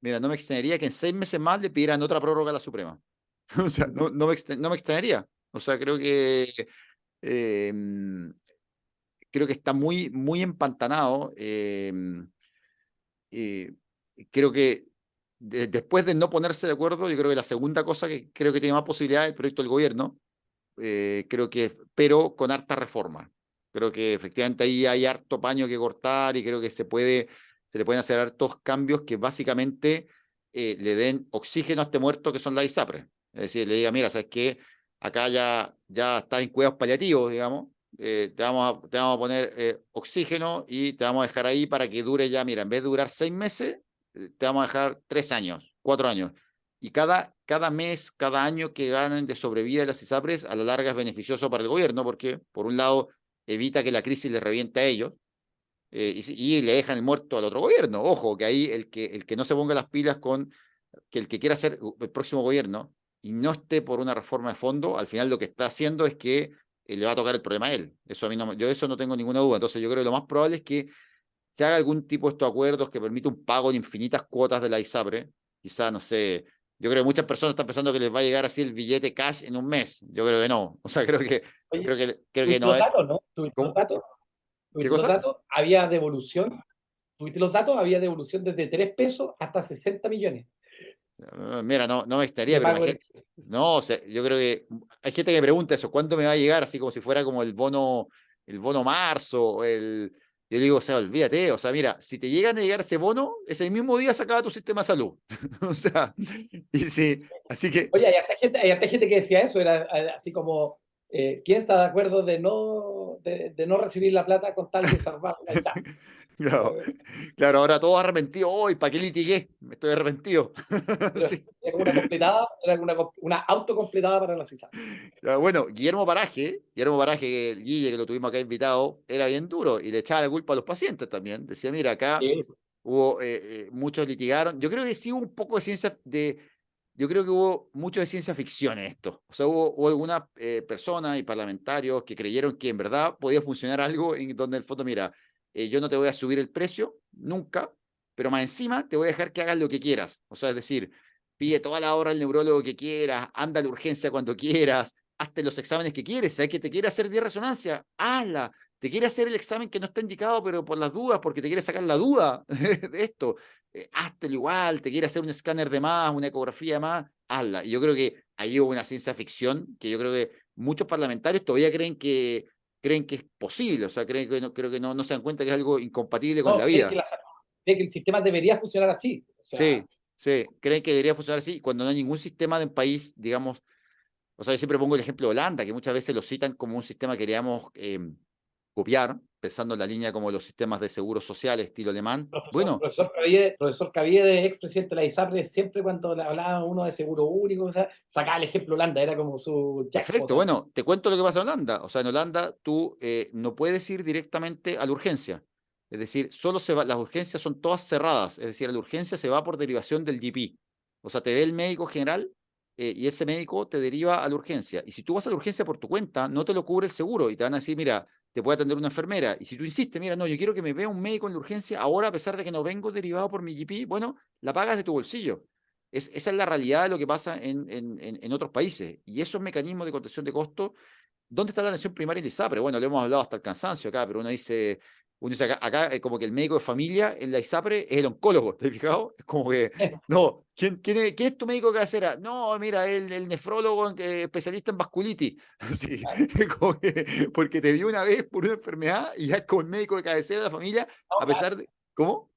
que en 6 meses más le pidieran otra prórroga a la Suprema. O sea, no me extrañaría. O sea, eh, creo que está muy, muy empantanado. Eh, Creo que después de no ponerse de acuerdo, yo creo que la segunda cosa que creo que tiene más posibilidades es el proyecto del gobierno. Pero con harta reforma. Creo que efectivamente ahí hay harto paño que cortar, y creo que se le pueden hacer hartos cambios que básicamente le den oxígeno a este muerto que son las ISAPRES. Es decir, le diga, mira, ¿sabes qué? Acá ya está en cuidados paliativos, digamos. Te vamos a poner oxígeno, y te vamos a dejar ahí para que dure ya, mira, en vez de durar 6 meses, te vamos a dejar 3 años, 4 años. Y cada mes, cada año que ganan de sobrevida de las ISAPRES, a la larga es beneficioso para el gobierno, porque, por un lado, evita que la crisis les reviente a ellos, y le dejan el muerto al otro gobierno. Ojo, que ahí el que no se ponga las pilas con que el que quiera ser el próximo gobierno y no esté por una reforma de fondo, al final lo que está haciendo es que le va a tocar el problema a él. Eso a mí no, yo de eso no tengo ninguna duda. Entonces yo creo que lo más probable es que se haga algún tipo de estos acuerdos que permita un pago en infinitas cuotas de la ISAPRE. Quizá, no sé, yo creo que muchas personas están pensando que les va a llegar así el billete cash en un mes. Yo creo que no. O sea, Oye, creo que ¿tuviste no los es. datos, no? ¿Tuviste los ¿Cómo? datos? ¿Qué ¿Tuviste los cosa? datos? Había devolución. ¿Tuviste los datos? Había devolución desde 3 pesos hasta 60 millones Mira, no me extrañaría, de pero pago en imagínate. exceso. No, o sea, yo creo que hay gente que me pregunta eso, ¿cuándo me va a llegar? Así como si fuera como el bono marzo, yo digo, o sea, olvídate, o sea, mira, si te llegan a llegar ese bono, ese mismo día se acaba tu sistema de salud. O sea, y sí, así que, Oye, hay harta gente que decía eso, era así como, ¿quién está de acuerdo de no recibir la plata con tal de salvar la ISAPRE? claro, claro, ahora todo arrepentido, hoy, ¿para qué litigué? Me estoy arrepentido. Pero Sí. era una autocompletada para las ISAPRE. Ya, bueno, Guillermo Paraje, el Guille, que lo tuvimos acá invitado, era bien duro y le echaba la culpa a los pacientes también. Decía, mira, acá Sí, hubo, muchos litigaron. Yo creo que sí hubo un poco de yo creo que hubo mucho de ciencia ficción en esto. O sea, hubo algunas personas y parlamentarios que creyeron que en verdad podía funcionar algo en donde en el fondo, mira, yo no te voy a subir el precio, nunca, pero más encima te voy a dejar que hagas lo que quieras. O sea, es decir, pide toda la hora al neurólogo que quieras, anda a la urgencia cuando quieras, hazte los exámenes que quieres. ¿Sabes que te quiere hacer 10 resonancia? Hazla. Te quiere hacer el examen que no está indicado, pero por las dudas, porque te quiere sacar la duda de esto. Háztelo igual, te quiere hacer un escáner de más, una ecografía de más, hazla. Y yo creo que ahí hubo una ciencia ficción que yo creo que muchos parlamentarios todavía creen que es posible, o sea, creo que no se dan cuenta que es algo incompatible con no, la vida. cree que el sistema debería funcionar así. O sea, Sí, sí, creen que debería funcionar así cuando no hay ningún sistema del país, digamos, o sea, yo siempre pongo el ejemplo de Holanda, que muchas veces lo citan como un sistema que queríamos copiar, pensando en la línea como los sistemas de seguros sociales, estilo alemán. Bueno, profesor Caviedes, expresidente de la ISAPRE, siempre cuando le hablaba uno de seguro único, o sea, sacaba el ejemplo Holanda, era como su jackpot perfecto, así. bueno, te cuento lo que pasa en Holanda. O sea, en Holanda tú no puedes ir directamente a la urgencia. Es decir, las urgencias son todas cerradas. Es decir, a la urgencia se va por derivación del GP. O sea, te ve el médico general y ese médico te deriva a la urgencia. Y si tú vas a la urgencia por tu cuenta, no te lo cubre el seguro y te van a decir, mira, te puede atender una enfermera. Y si tú insistes, mira, no, yo quiero que me vea un médico en la urgencia ahora, a pesar de que no vengo derivado por mi GP, bueno, la pagas de tu bolsillo. Esa es la realidad de lo que pasa en otros países. Y esos mecanismos de contención de costos, ¿dónde está la atención primaria en la ISAPRE? Bueno, lo hemos hablado hasta el cansancio acá, pero uno dice acá como que el médico de familia en la ISAPRE es el oncólogo, ¿te has fijado? Es como que, no, quién es tu médico de cabecera? No, mira, el nefrólogo especialista en vasculitis. Así, como que, porque te vio una vez por una enfermedad y ya es como el médico de cabecera de la familia, No, a pesar de. ¿Cómo?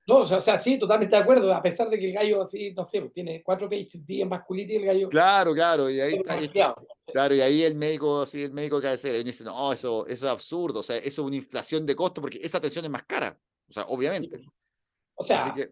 no, o sea, sí, totalmente de acuerdo, a pesar de que el gallo así, no sé, tiene 4 PhD en vasculitis, el gallo Claro, claro, y ahí es está, un resfriado. claro, y ahí el médico, sí, el médico de cabecera, y dice, no, eso es absurdo, o sea, eso es una inflación de costo porque esa atención es más cara, o sea, Sí, obviamente. o Así sea, que,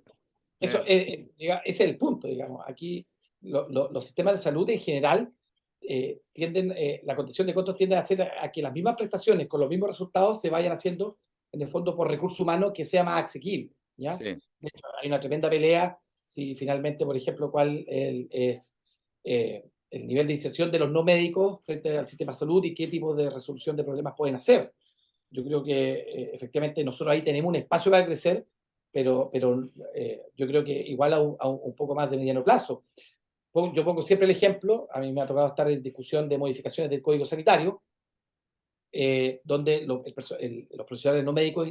eso ese es el punto, digamos. Aquí los sistemas de salud en general la contención de costos tiende a hacer a que las mismas prestaciones con los mismos resultados se vayan haciendo en el fondo por recurso humano que sea más asequible, ¿ya? sí, De hecho, hay una tremenda pelea si finalmente, por ejemplo, es el nivel de inserción de los no médicos frente al sistema de salud y qué tipo de resolución de problemas pueden hacer. Yo creo que efectivamente nosotros ahí tenemos un espacio para crecer, pero yo creo que igual a un poco más de mediano plazo. Yo pongo siempre el ejemplo, a mí me ha tocado estar en discusión de modificaciones del Código Sanitario, donde los profesionales no médicos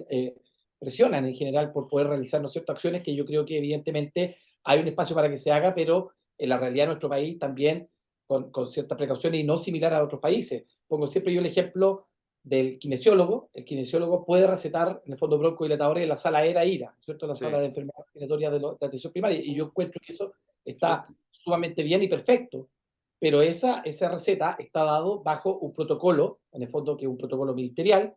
presionan en general por poder realizar, ¿no, ciertas acciones que yo creo que evidentemente hay un espacio para que se haga, pero en la realidad de nuestro país también con ciertas precauciones y no similar a otros países. Pongo siempre yo el ejemplo del kinesiólogo. El kinesiólogo puede recetar, en el fondo, broncodilatadores en la sala ERA-IRA, ¿cierto? En la sala sí, de enfermedades respiratorias de atención primaria. Y yo encuentro que eso está perfecto. sumamente bien y perfecto, pero esa receta está dado bajo un protocolo, en el fondo que es un protocolo ministerial,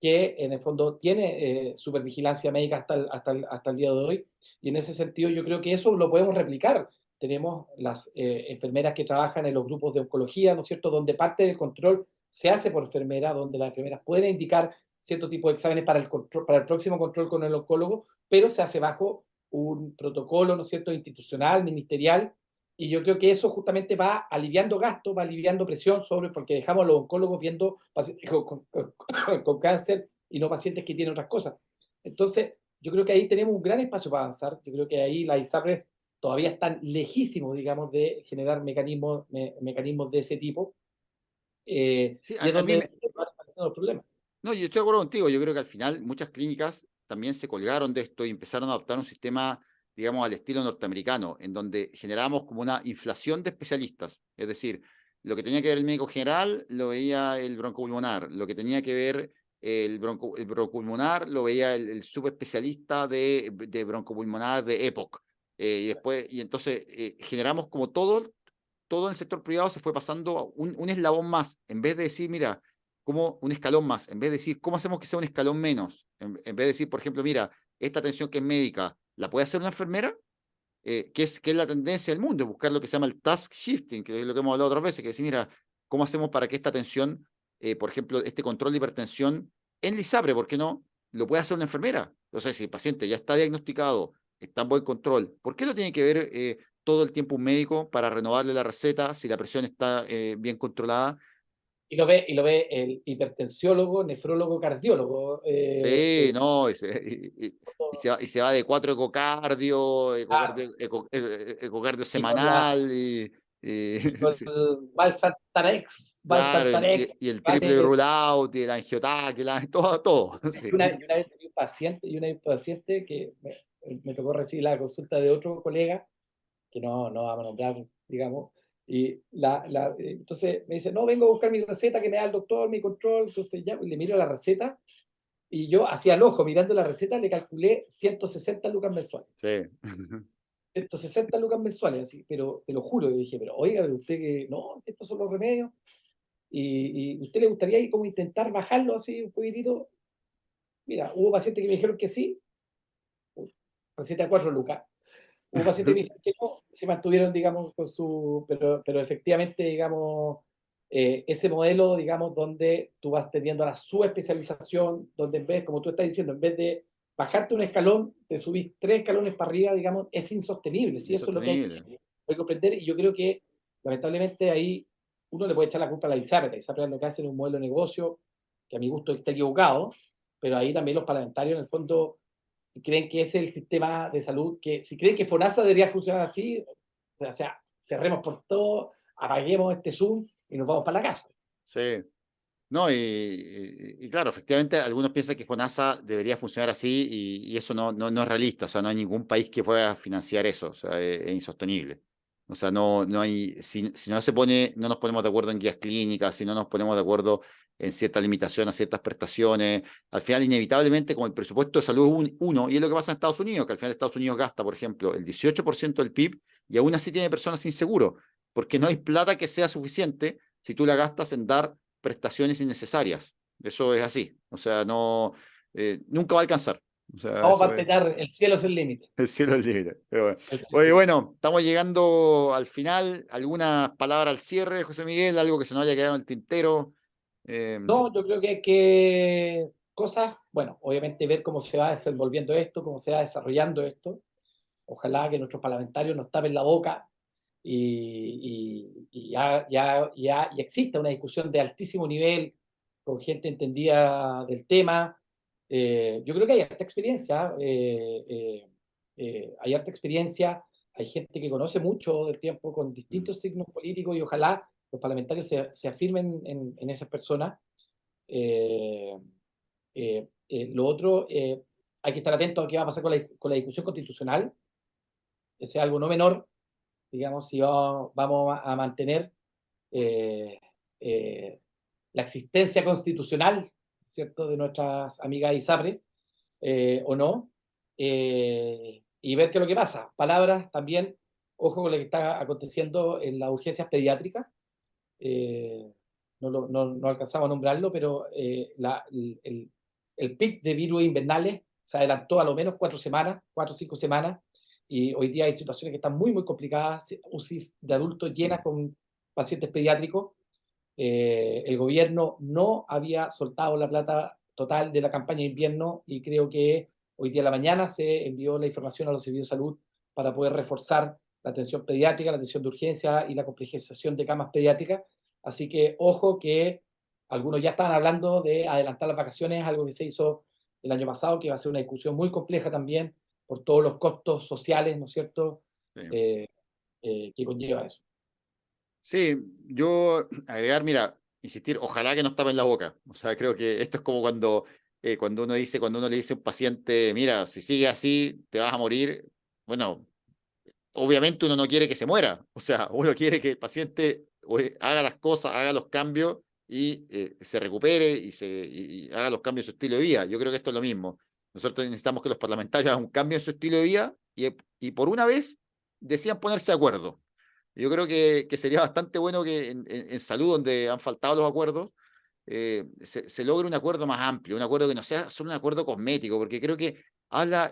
que en el fondo tiene supervigilancia médica hasta el día de hoy, y en ese sentido yo creo que eso lo podemos replicar. Tenemos las enfermeras que trabajan en los grupos de oncología, ¿no es cierto?, donde parte del control se hace por enfermera, donde las enfermeras pueden indicar cierto tipo de exámenes para el, control, para el próximo control con el oncólogo, pero se hace bajo un protocolo, ¿no es cierto?, institucional, ministerial, y yo creo que eso justamente va aliviando gastos, va aliviando presión sobre, porque dejamos a los oncólogos viendo pacientes con cáncer y no pacientes que tienen otras cosas. Entonces, yo creo que ahí tenemos un gran espacio para avanzar. Yo creo que ahí las ISAPRES todavía están lejísimos, digamos, de generar mecanismos de ese tipo. Sí, Y es a mí donde me, se van apareciendo los problemas. no, yo estoy de acuerdo contigo. Yo creo que al final muchas clínicas también se colgaron de esto y empezaron a adoptar un sistema, digamos, al estilo norteamericano, en donde generábamos como una inflación de especialistas. Es decir, lo que tenía que ver el médico general lo veía el broncopulmonar, lo que tenía que ver el broncopulmonar lo veía el subespecialista de broncopulmonar de EPOC. Y después, y entonces generamos como todo en el sector privado se fue pasando un eslabón más, en vez de decir, mira, como un escalón más, en vez de decir, ¿cómo hacemos que sea un escalón menos? En vez de decir, por ejemplo, mira, esta atención que es médica, ¿la puede hacer una enfermera? Que es la tendencia del mundo, buscar lo que se llama el task shifting, que es lo que hemos hablado otras veces, que decir, mira, ¿cómo hacemos para que esta atención, por ejemplo, este control de hipertensión en Lisapre, ¿por qué no? Lo puede hacer una enfermera. O sea, si el paciente ya está diagnosticado, está en buen control, ¿por qué lo tiene que ver todo el tiempo un médico para renovarle la receta si la presión está bien controlada? Y lo ve el hipertensiólogo, nefrólogo, cardiólogo. Sí, no, y se va de 4 ecocardio, Claro, ecocardio y con la semanal, sí, Valsantarex, claro, Valsantarex, y el triple vale. rule out, y el angiotaque, todo, todo. Sí. Y una vez tenía un paciente, que me tocó recibir la consulta de otro colega, que no vamos a nombrar, digamos, y entonces me dice, no, vengo a buscar mi receta que me da el doctor, mi control, entonces ya, y le miro la receta, y yo hacía el ojo, mirando la receta, le calculé 160 lucas mensuales. Sí. 160 lucas mensuales, así, pero te lo juro, yo dije, pero oiga, pero usted que, no, estos son los remedios, y usted le gustaría ahí como intentar bajarlo así un poquitito. Mira, hubo pacientes que me dijeron que sí, receta a 4 lucas. Hubo pacientes que me dijeron que no, se mantuvieron, digamos, con su, pero efectivamente, digamos, ese modelo, digamos, donde tú vas teniendo la subespecialización, donde en vez, como tú estás diciendo, en vez de bajarte un escalón, te subís 3 escalones para arriba, digamos, es insostenible, ¿sí? Eso es lo que Insostenible. hay que comprender, y yo creo que, lamentablemente, ahí uno le puede echar la culpa a la ISAPRE. La ISAPRE lo que hace es un modelo de negocio que a mi gusto está equivocado, pero ahí también los parlamentarios, en el fondo, si creen que es el sistema de salud, que si creen que FONASA debería funcionar así, o sea, cerremos por todo, apaguemos este Zoom y nos vamos para la casa. Sí. No, y claro, efectivamente, algunos piensan que FONASA debería funcionar así y eso no es realista. O sea, no hay ningún país que pueda financiar eso. O sea, es insostenible. O sea, no hay, si no se pone, no nos ponemos de acuerdo en guías clínicas, si no nos ponemos de acuerdo en cierta limitación a ciertas prestaciones, al final, inevitablemente, como el presupuesto de salud es uno, y es lo que pasa en Estados Unidos, que al final Estados Unidos gasta, por ejemplo, el 18% del PIB y aún así tiene personas sin seguro, porque no hay plata que sea suficiente si tú la gastas en dar prestaciones innecesarias. Eso es así. O sea, nunca va a alcanzar. O sea, Vamos a eso es mantener el cielo es el límite. el cielo es libre. Pero bueno. El cielo es Oye, el límite. bueno, estamos llegando al final. ¿Algunas palabras al cierre, José Miguel? ¿Algo que se nos haya quedado en el tintero? Eh, No, yo creo que hay que cosas, bueno, obviamente ver cómo se va desenvolviendo esto, cómo se va desarrollando esto. Ojalá que nuestros parlamentarios nos tapen la boca y ya exista una discusión de altísimo nivel con gente entendida del tema. Yo creo que hay harta experiencia, hay harta experiencia, hay gente que conoce mucho del tiempo con distintos signos políticos y ojalá los parlamentarios se afirmen en esas personas. Eh, lo otro, hay que estar atento a qué va a pasar con la discusión constitucional, ese es algo no menor, digamos, si vamos a mantener eh, eh, la existencia constitucional, ¿cierto?, de nuestras amigas ISAPRE, o no, y ver qué es lo que pasa. Palabras también, ojo con lo que está aconteciendo en las urgencias pediátricas, eh, no alcanzamos a nombrarlo, pero el pic de virus invernales se adelantó a lo menos 4 semanas, 4 o 5 semanas, y hoy día hay situaciones que están muy complicadas, UCIs de adultos llenas con pacientes pediátricos. El gobierno no había soltado la plata total de la campaña de invierno y creo que hoy día a la mañana se envió la información a los servicios de salud para poder reforzar la atención pediátrica, la atención de urgencia y la complejización de camas pediátricas. Así que ojo que algunos ya estaban hablando de adelantar las vacaciones, algo que se hizo el año pasado, que va a ser una discusión muy compleja también por todos los costos sociales, ¿no es cierto?, Sí. que conlleva eso. Sí, yo agregar, mira, insistir, ojalá que nos tapen la boca. O sea, creo que esto es como cuando cuando uno le dice a un paciente, mira, si sigue así, te vas a morir. Bueno, obviamente uno no quiere que se muera. O sea, uno quiere que el paciente haga las cosas, haga los cambios y se recupere y haga los cambios en su estilo de vida. Yo creo que esto es lo mismo. Nosotros necesitamos que los parlamentarios hagan un cambio en su estilo de vida y por una vez decían ponerse de acuerdo. Yo creo que sería bastante bueno que en salud, donde han faltado los acuerdos, se logre un acuerdo más amplio, un acuerdo que no sea solo un acuerdo cosmético, porque creo que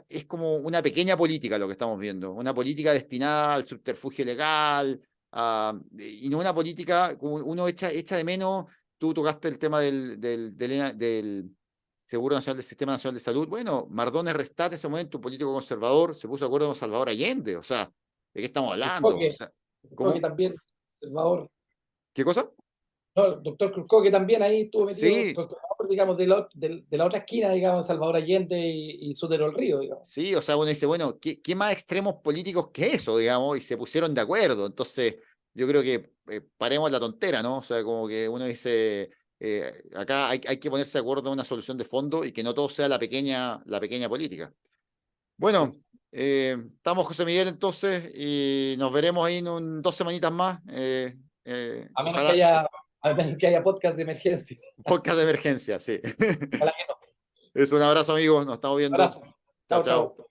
es como una pequeña política lo que estamos viendo, una política destinada al subterfugio legal, y no una política, como uno echa de menos. Tú tocaste el tema del Seguro Nacional, del Sistema Nacional de Salud. Bueno, Mardones Restat en ese momento, un político conservador, se puso de acuerdo con Salvador Allende. O sea, ¿de qué estamos hablando? O Cruzcoque, sea, Cruzcoque ¿cómo? también, Salvador. ¿Qué cosa? No, el doctor Cruzcoque también ahí estuvo metido, Sí, conservador, digamos, de la otra esquina, digamos, Salvador Allende y Sotero del Río, digamos. sí, o sea, uno dice, bueno, ¿qué más extremos políticos que eso, digamos? Y se pusieron de acuerdo. Entonces, yo creo que paremos la tontera, ¿no? O sea, como que uno dice, acá hay que ponerse de acuerdo en una solución de fondo y que no todo sea la pequeña política. Así Bueno, es. estamos, José Miguel, entonces, y nos veremos ahí en 2 semanitas más. A menos que Ojalá, haya, a menos que haya podcast de emergencia. podcast de emergencia, sí. Ojalá que no. Es un abrazo, amigos, nos estamos viendo. Abrazo. Chao, Chao, chao. chao.